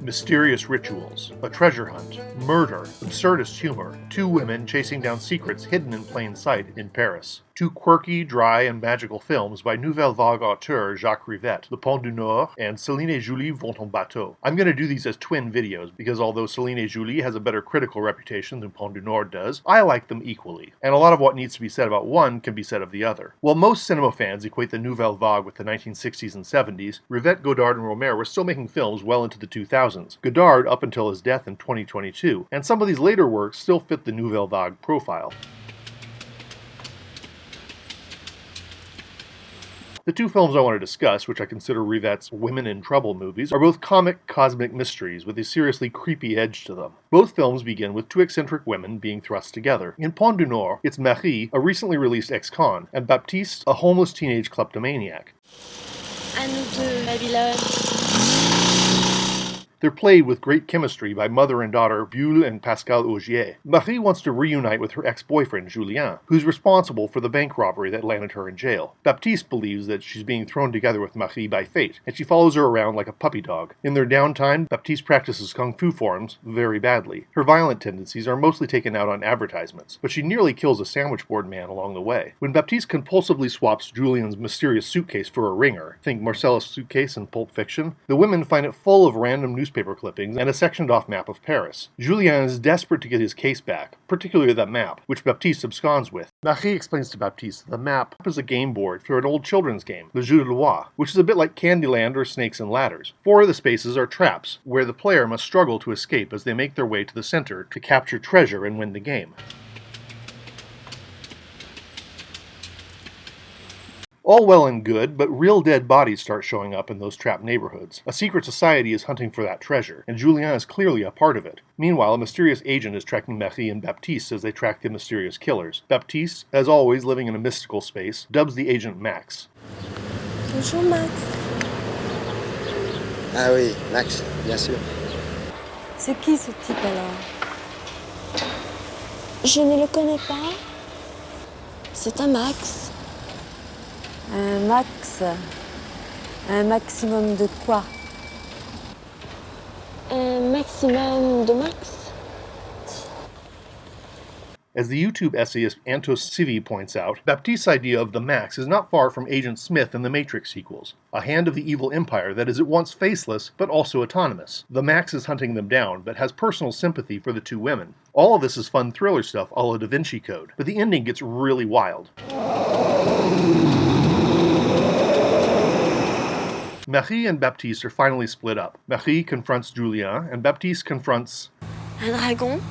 Mysterious rituals, a treasure hunt, murder, absurdist humor, two women chasing down secrets hidden in plain sight in Paris. Two quirky, dry, and magical films by Nouvelle Vague auteur Jacques Rivette, Le Pont du Nord and Céline et Julie vont en bateau. I'm going to do these as twin videos because although Céline et Julie has a better critical reputation than Pont du Nord does, I like them equally, and a lot of what needs to be said about one can be said of the other. While most cinema fans equate the Nouvelle Vague with the 1960s and 70s, Rivette, Godard, and Romer were still making films well into the 2000s. Godard up until his death in 2022, and some of these later works still fit the Nouvelle Vague profile. The two films I want to discuss, which I consider Rivette's Women in Trouble movies, are both comic, cosmic mysteries with a seriously creepy edge to them. Both films begin with two eccentric women being thrust together. In Pont du Nord, it's Marie, a recently released ex-con, and Baptiste, a homeless teenage kleptomaniac. À nous deux, Babylone. They're played with great chemistry by mother and daughter Bulle and Pascal Augier. Marie wants to reunite with her ex-boyfriend Julien, who's responsible for the bank robbery that landed her in jail. Baptiste believes that she's being thrown together with Marie by fate, and she follows her around like a puppy dog. In their downtime, Baptiste practices kung fu forms very badly. Her violent tendencies are mostly taken out on advertisements, but she nearly kills a sandwich board man along the way. When Baptiste compulsively swaps Julien's mysterious suitcase for a ringer, think Marcellus' suitcase in Pulp Fiction, the women find it full of random newspaper clippings and a sectioned-off map of Paris. Julien is desperate to get his case back, particularly that map, which Baptiste absconds with. Marie explains to Baptiste that the map is a game board for an old children's game, Le Jeu de Loi, which is a bit like Candyland or Snakes and Ladders. 4 of the spaces are traps, where the player must struggle to escape as they make their way to the center to capture treasure and win the game. All well and good, but real dead bodies start showing up in those trapped neighborhoods. A secret society is hunting for that treasure, and Julien is clearly a part of it. Meanwhile, a mysterious agent is tracking Marie and Baptiste as they track the mysterious killers. Baptiste, as always living in a mystical space, dubs the agent Max. Bonjour, Max. Ah oui, Max, bien sûr. C'est qui ce type alors? Je ne le connais pas. C'est un Max. Un max? Un maximum de quoi? Un maximum de max? As the YouTube essayist Obsessive points out, Baptiste's idea of the Max is not far from Agent Smith in the Matrix sequels, a hand of the evil empire that is at once faceless but also autonomous. The Max is hunting them down, but has personal sympathy for the two women. All of this is fun thriller stuff a la Da Vinci Code, but the ending gets really wild. Marie and Baptiste are finally split up. Marie confronts Julien, and Baptiste confronts... Un dragon?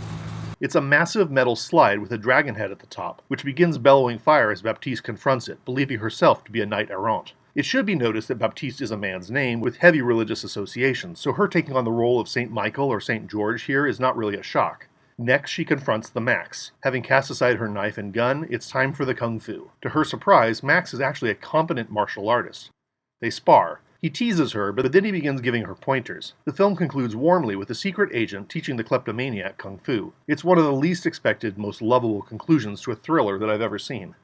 It's a massive metal slide with a dragon head at the top, which begins bellowing fire as Baptiste confronts it, believing herself to be a knight errant. It should be noticed that Baptiste is a man's name with heavy religious associations, so her taking on the role of Saint Michael or Saint George here is not really a shock. Next, she confronts the Max. Having cast aside her knife and gun, it's time for the kung fu. To her surprise, Max is actually a competent martial artist. They spar. He teases her, but then he begins giving her pointers. The film concludes warmly with the secret agent teaching the kleptomaniac kung fu. It's one of the least expected, most lovable conclusions to a thriller that I've ever seen.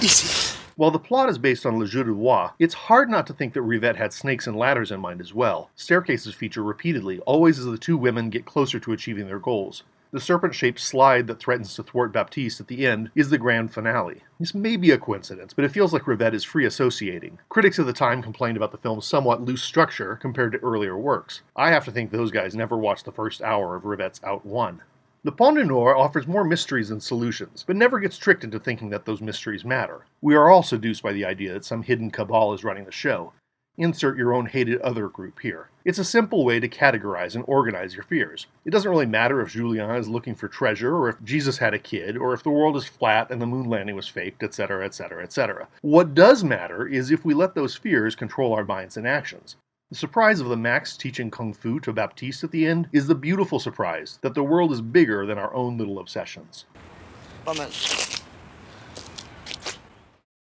Easy. While the plot is based on Le Jeu de Loi, it's hard not to think that Rivette had snakes and ladders in mind as well. Staircases feature repeatedly, always as the two women get closer to achieving their goals. The serpent-shaped slide that threatens to thwart Baptiste at the end is the grand finale. This may be a coincidence, but it feels like Rivette is free associating. Critics of the time complained about the film's somewhat loose structure compared to earlier works. I have to think those guys never watched the first hour of Rivette's Out 1. The Pont du Nord offers more mysteries than solutions, but never gets tricked into thinking that those mysteries matter. We are all seduced by the idea that some hidden cabal is running the show. Insert your own hated other group here. It's a simple way to categorize and organize your fears. It doesn't really matter if Julien is looking for treasure, or if Jesus had a kid, or if the world is flat and the moon landing was faked, etc., etc., etc. What does matter is if we let those fears control our minds and actions. The surprise of the Max teaching kung fu to Baptiste at the end is the beautiful surprise that the world is bigger than our own little obsessions. Pas mal.